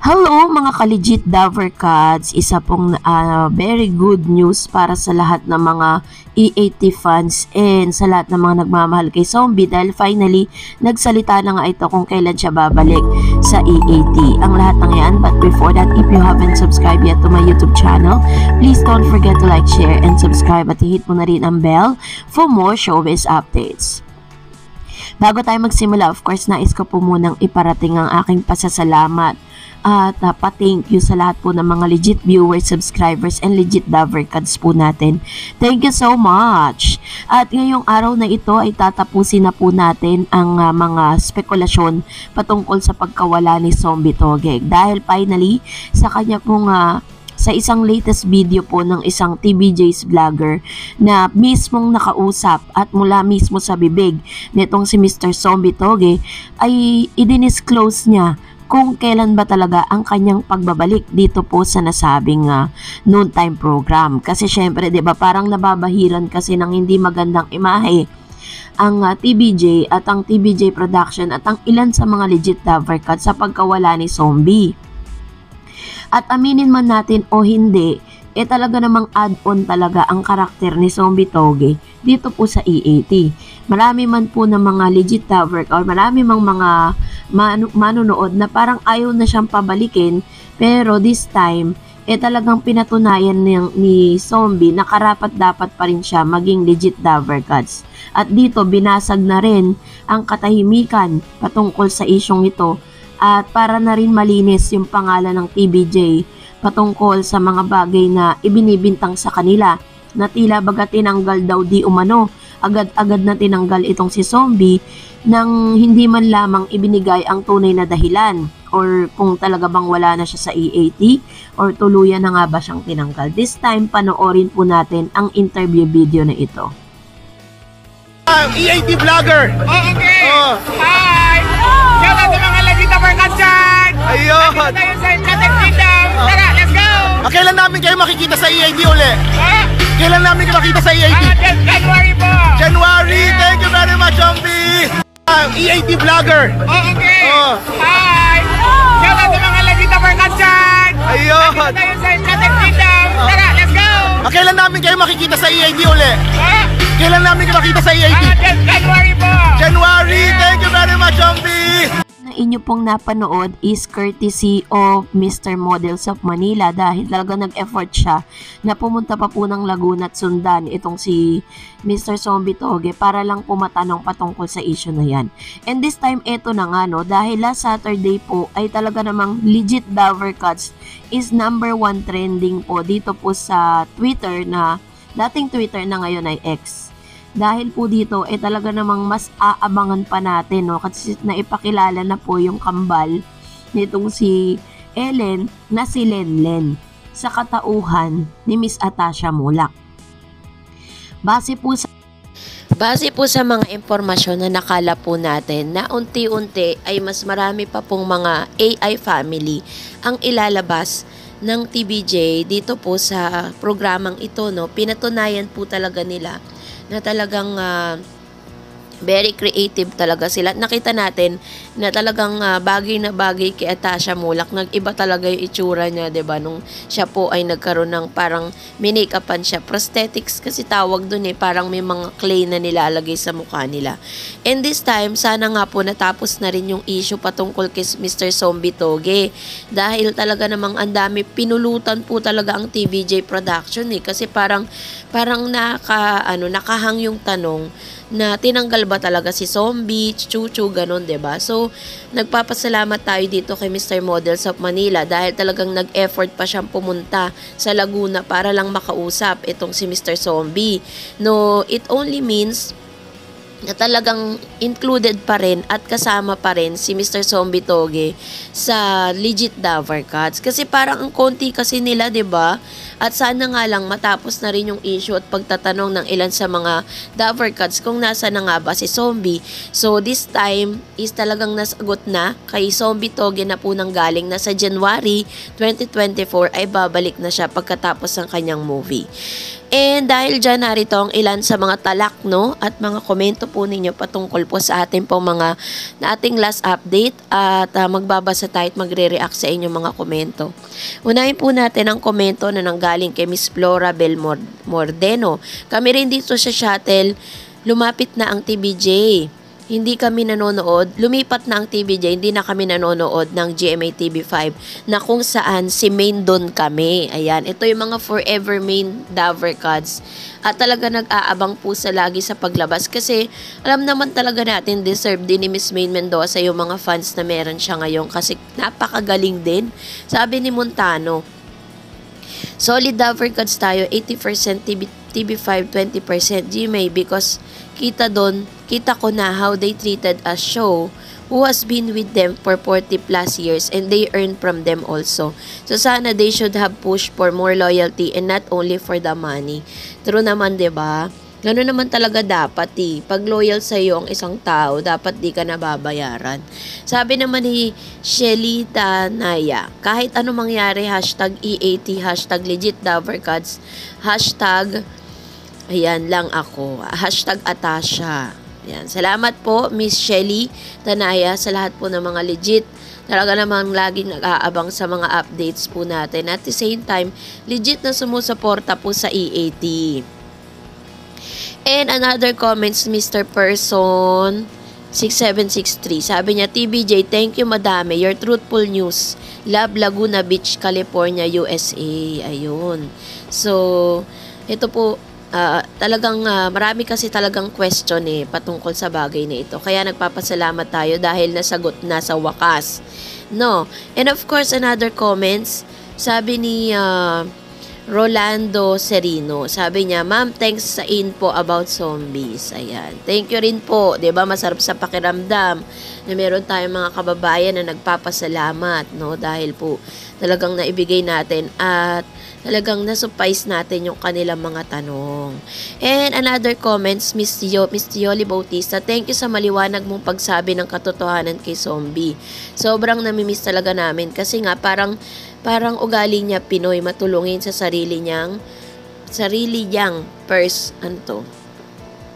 Hello mga ka-legit Dover Cats, isa pong very good news para sa lahat ng mga EAT fans and sa lahat ng mga nagmamahal kay Zombie dahil finally nagsalita na nga ito kung kailan siya babalik sa EAT. Ang lahat ng yan, but before that, if you haven't subscribed yet to my YouTube channel, please don't forget to like, share, and subscribe at hit mo na rin ang bell for more showbiz updates. Bago tayo magsimula, of course, nais ko po munang iparating ang aking pasasalamat at pa-thank you sa lahat po ng mga legit viewers, subscribers, and legit Dover Cats po natin. Thank you so much! At ngayong araw na ito ay tatapusin na po natin ang mga spekulasyon patungkol sa pagkawala ni Zombie Togeg. Dahil finally, sa kanya pong sa isang latest video po ng isang TVJ's vlogger na mismong nakausap at mula mismo sa bibig nitong si Mr. Zombie Togeg ay i-disclose niya kung kailan ba talaga ang kanyang pagbabalik dito po sa nasabing noontime program. Kasi syempre, 'di ba, parang nababahiran kasi ng hindi magandang imahe ang TVJ at ang TVJ production at ang ilan sa mga legit Dover Cats sa pagkawala ni Zombie. At aminin man natin o hindi, talaga namang add-on talaga ang karakter ni Zombie Togeg dito po sa EAT. Marami man po ng mga legit Dover or marami mang mga manonood na parang ayaw na siyang pabalikin, pero this time talagang pinatunayan ni Zombie na karapat-dapat pa rin siya maging legit Dover Cats. At dito binasag na rin ang katahimikan patungkol sa isyong ito at para na rin malinis yung pangalan ng TVJ patungkol sa mga bagay na ibinibintang sa kanila na tila baga tinanggal daw di umano, agad-agad na tinanggal itong si Zombie nang hindi man lamang ibinigay ang tunay na dahilan or kung talaga bang wala na siya sa EAT or tuluyan na nga ba siyang tinanggal. This time, panoorin po natin ang interview video na ito. EAT vlogger! Okay! Hi! Shout out sa mga legit Dover Cats dyan! Ayun! Nakita tayo sa Chatec Kingdom! Tara, let's go! Kailan namin kayo makikita sa EAT uli? Kailan namin kayo makita sa EAT? January po! January! Thank you very much, Zombie! EAT vlogger! Okay! Hi! Shout out sa mga legit Dover Cats dyan! Ayun! Nakita tayo sa Chatec Kingdom! Tara, let's go! Kailan namin kayo makikita sa EAT uli? Kailan namin kayo makita sa EAT? January po! January! Thank you very much, Zombie! Na inyo pong napanood is courtesy of Mr. Models of Manila dahil talaga nag-effort siya na pumunta pa po ng Laguna at sundan itong si Mr. Zombie Togeg para lang pumatanong patungkol sa issue na yan. And this time, eto na nga no, dahil last Saturday po ay talaga namang legit Dover Cats is #1 trending po dito po sa Twitter na dating Twitter na ngayon ay X. Dahil po dito, talaga namang mas aabangan pa natin, no? Kasi naipakilala na po yung kambal nitong si Ellen na si Lenlen sa katauhan ni Miss Atasha Mulak. Base po sa mga impormasyon na nakala po natin na unti-unti ay mas marami pa pong mga AI family ang ilalabas ng TVJ dito po sa programang ito, no? Pinatunayan po talaga nila na talagang very creative talaga sila. Nakita natin na talagang bagay na bagay kay Atasha Mulak. Nag-iba talaga yung itsura niya, 'di ba? Nung siya po ay nagkaroon ng parang minake-upan siya. Prosthetics kasi tawag dun parang may mga clay na nilalagay sa mukha nila. And this time, sana nga po natapos na rin yung issue patungkol kay Mr. Zombie Togeg. Dahil talaga namang ang dami, pinulutan po talaga ang TVJ production kasi parang nakahang yung tanong na tinanggal ba talaga si Zombie, Chuchu, ganun, 'di ba? So, nagpapasalamat tayo dito kay Mr. Models of Manila dahil talagang nag-effort pa siyang pumunta sa Laguna para lang makausap itong si Mr. Zombie. No, it only means na talagang included pa rin at kasama pa rin si Mr. Zombie Togeg sa legit Dover Cats. Kasi parang ang konti kasi nila, 'di ba? At sana nga lang matapos na rin yung issue at pagtatanong ng ilan sa mga Dover Cats kung nasa na nga ba si Zombie. So this time is talagang nasagot na kay Zombie Togeg na po nang galing na sa January 2024 ay babalik na siya pagkatapos ng kanyang movie. And dahil dyan, narito ang ilan sa mga talak, no, at mga komento po ninyo patungkol po sa ating ating last update, at magbabasa tayo at magre-react sa inyong mga komento. Unahin po natin ang komento na nanggaling kay Miss Flora Mordeno. Kami rin dito sa shuttle, lumapit na ang TBJ. Hindi kami nanonood, lumipat na ang TVJ, hindi na kami nanonood ng GMA TV5 na kung saan si Main doon kami. Ayan, ito yung mga forever Main Dover Cards. At talaga nag-aabang po sa lagi sa paglabas kasi alam naman talaga natin deserve din ni Miss Main Mendoza yung mga fans na meron siya ngayon kasi napakagaling din. Sabi ni Montano, solid Dover Cards tayo, 80% TV5, 20% GMA because kita ko na how they treated us show who has been with them for 40 plus years and they earn from them also. So sana they should have pushed for more loyalty and not only for the money. True naman, 'di ba? Gano'n naman talaga dapat Pag loyal sa iyo ang isang tao, dapat di ka nababayaran. Sabi naman ni Shelly Tanaya, kahit ano mangyari, hashtag EAT, hashtag legit Dover Cards, hashtag ayan lang ako, hashtag Atasha. Ayan. Salamat po Miss Shelly Tanaya sa lahat po ng mga legit. Talaga namang laging nag-aabang sa mga updates po natin. At the same time, legit na sumusuporta po sa EAT. And another comments, Mr. Person 6763. Sabi niya, TBJ, thank you madami. Your truthful news. Love, Laguna Beach, California, USA. Ayun. So, ito po, talagang marami kasi talagang question patungkol sa bagay na ito. Kaya nagpapasalamat tayo dahil nasagot na sa wakas. No. And of course, another comments, sabi ni Rolando Serino. Sabi niya, ma'am, thanks sa info about zombies. Ayan. Thank you rin po. 'Di ba masarap sa pakiramdam na meron tayong mga kababayan na nagpapasalamat, no? Dahil po talagang naibigay natin at talagang nasupais natin yung kanilang mga tanong. And another comments, Miss Yoli Bautista, thank you sa maliwanag mong pagsabi ng katotohanan kay Zombie. Sobrang namimiss talaga namin kasi nga parang ugali niya Pinoy, matulungin sa sarili niyang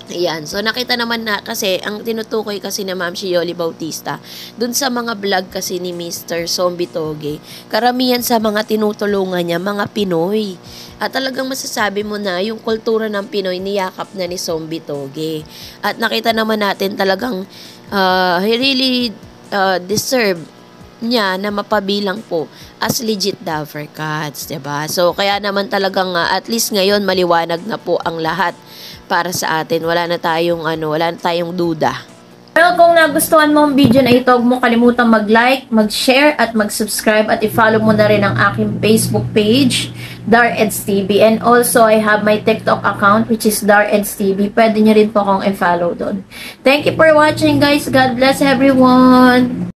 Ayan. So, nakita naman na kasi, ang tinutukoy kasi na Ma'am Yoli Bautista, dun sa mga vlog kasi ni Mr. Zombie Toge, karamihan sa mga tinutulungan niya, mga Pinoy. At talagang masasabi mo na, yung kultura ng Pinoy, niyakap na ni Zombie Toge. At nakita naman natin talagang, he really deserve niya na mapabilang po as legit Dover Cards, 'di ba? So, kaya naman talagang at least ngayon maliwanag na po ang lahat para sa atin. Wala na tayong duda. Well, kung nagustuhan mo ang video na ito, huwag mo kalimutang mag-like, mag-share, at mag-subscribe, at i-follow mo na rin ang aking Facebook page, Dareds TV. And also, I have my TikTok account, which is Dareds TV. Pwede nyo rin po akong i-follow doon. Thank you for watching, guys. God bless everyone!